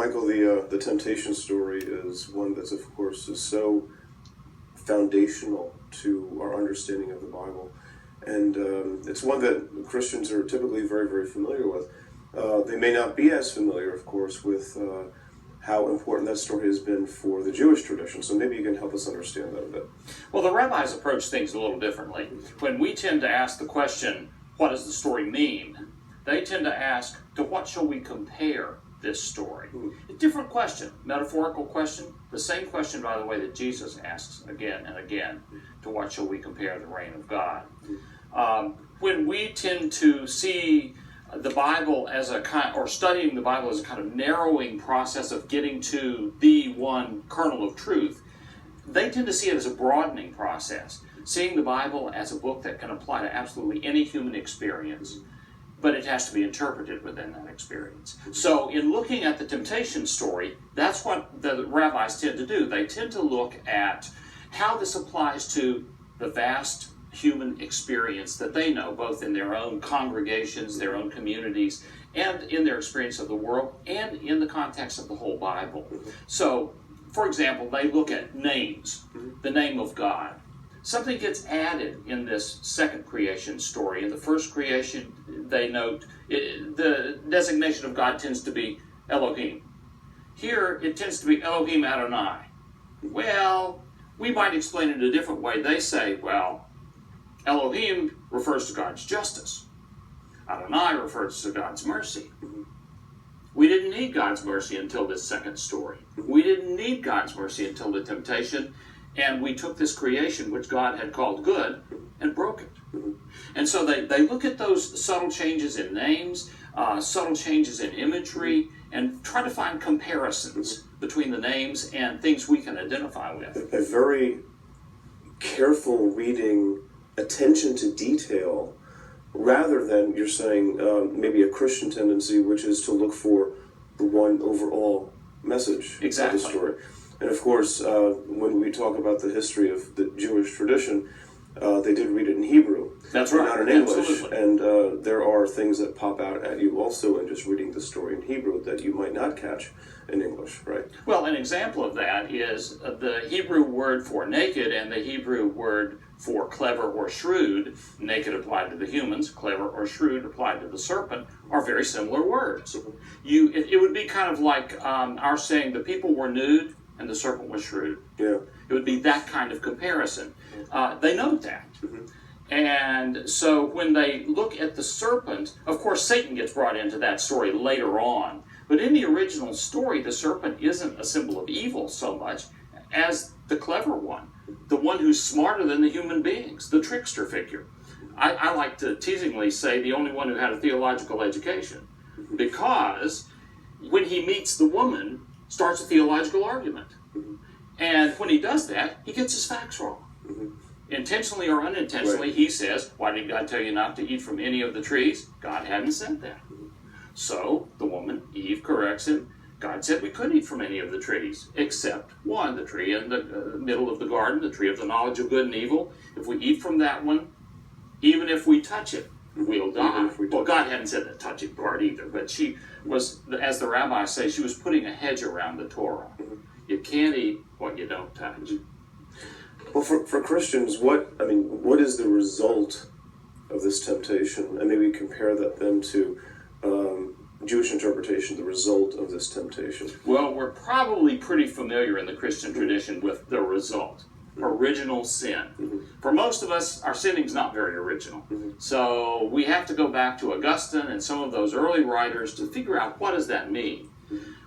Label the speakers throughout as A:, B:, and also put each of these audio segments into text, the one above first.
A: Michael, the temptation story is one that's, of course, is so foundational to our understanding of the Bible. And it's one that Christians are typically very, very familiar with. They may not be as familiar, of course, with how important that story has been for the Jewish tradition. So maybe you can help us understand that a bit.
B: Well, the rabbis approach things a little differently. When we tend to ask the question, what does the story mean? They tend to ask, to what shall we compare this story? A different question, metaphorical question, the same question, by the way, that Jesus asks again and again, to what shall we compare the reign of God? When we tend to see the Bible as a kind, or studying the Bible as a kind of narrowing process of getting to the one kernel of truth, they tend to see it as a broadening process, seeing the Bible as a book that can apply to absolutely any human experience, but it has to be interpreted within that experience. So in looking at the temptation story, that's what the rabbis tend to do. They tend to look at how this applies to the vast human experience that they know, both in their own congregations, their own communities, and in their experience of the world, and in the context of the whole Bible. So, for example, they look at names, the name of God. Something gets added in this second creation story. In the first creation, they note the designation of God tends to be Elohim. Here, it tends to be Elohim Adonai. Well, we might explain it a different way. They say, well, Elohim refers to God's justice. Adonai refers to God's mercy. We didn't need God's mercy until this second story. We didn't need God's mercy until the temptation, and we took this creation, which God had called good, and broke it. And so they look at those subtle changes in names, subtle changes in imagery, and try to find comparisons between the names and things we can identify with.
A: A very careful reading, attention to detail, rather than, you're saying, maybe a Christian tendency, which is to look for the one overall message of the story. And of course, when we talk about the history of the Jewish tradition, they did read it in Hebrew.
B: That's right.
A: Not in English.
B: Absolutely.
A: And there are things that pop out at you also in just reading the story in Hebrew that you might not catch in English, right?
B: Well, an example of that is the Hebrew word for naked and the Hebrew word for clever or shrewd. Naked applied to the humans, clever or shrewd applied to the serpent, are very similar words. It would be kind of like our saying the people were nude and the serpent was shrewd.
A: Yeah.
B: It would be that kind of comparison. They note that. And so when they look at the serpent, of course Satan gets brought into that story later on. But in the original story, the serpent isn't a symbol of evil so much as the clever one, the one who's smarter than the human beings, the trickster figure. I like to teasingly say the only one who had a theological education, because when he meets the woman, starts a theological argument. And when he does that, he gets his facts wrong. Intentionally or unintentionally, he says, why did God tell you not to eat from any of the trees? God hadn't said that. So the woman, Eve, corrects him. God said we could eat from any of the trees, except one, the tree in the middle of the garden, the tree of the knowledge of good and evil. If we eat from that one, even if we touch it, we'll die. Well, God hadn't said the touching part either, but she was, as the rabbis say, she was putting a hedge around the Torah. You can't eat what you don't touch.
A: Well, for Christians, what is the result of this temptation? And maybe compare that then to Jewish interpretation, the result of this temptation.
B: Well, we're probably pretty familiar in the Christian tradition with the result. Original sin. For most of us, our sinning's not very original. So we have to go back to Augustine and some of those early writers to figure out what does that mean.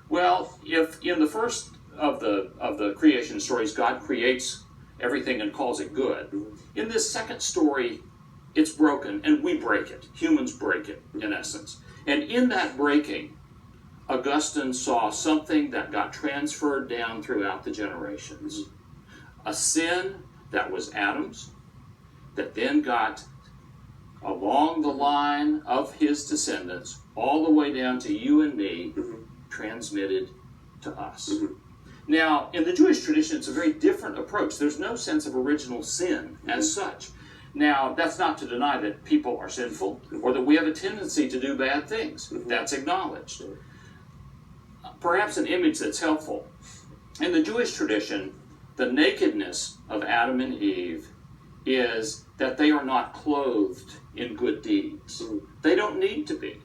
B: Well, if in the first of the creation stories, God creates everything and calls it good. In this second story, it's broken, and we break it. Humans break it, in essence. And in that breaking, Augustine saw something that got transferred down throughout the generations. A sin that was Adam's, that then got along the line of his descendants, all the way down to you and me, transmitted to us. Now, in the Jewish tradition, it's a very different approach. There's no sense of original sin as such. Now, that's not to deny that people are sinful or that we have a tendency to do bad things. That's acknowledged. perhaps an image that's helpful. In the Jewish tradition, the nakedness of Adam and Eve is that they are not clothed in good deeds. They don't need to be.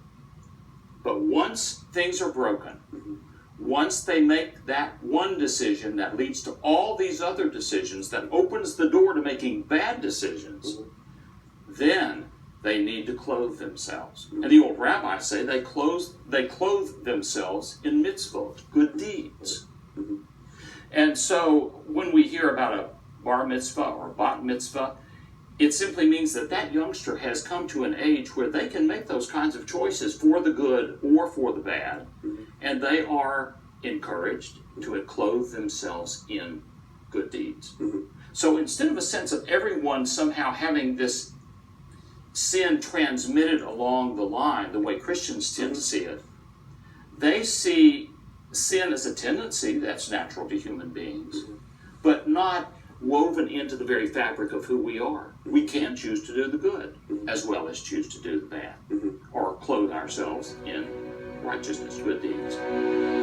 B: But once things are broken, once they make that one decision that leads to all these other decisions, that opens the door to making bad decisions, then they need to clothe themselves. And the old rabbis say they clothe themselves in mitzvot, good deeds. And so when we hear about a bar mitzvah or a bat mitzvah, it simply means that that youngster has come to an age where they can make those kinds of choices for the good or for the bad, and they are encouraged to clothe themselves in good deeds. So instead of a sense of everyone somehow having this sin transmitted along the line, the way Christians tend to see it, they see sin as a tendency that's natural to human beings, but not woven into the very fabric of who we are. We can choose to do the good as well as choose to do the bad, or clothe ourselves in righteousness, good deeds.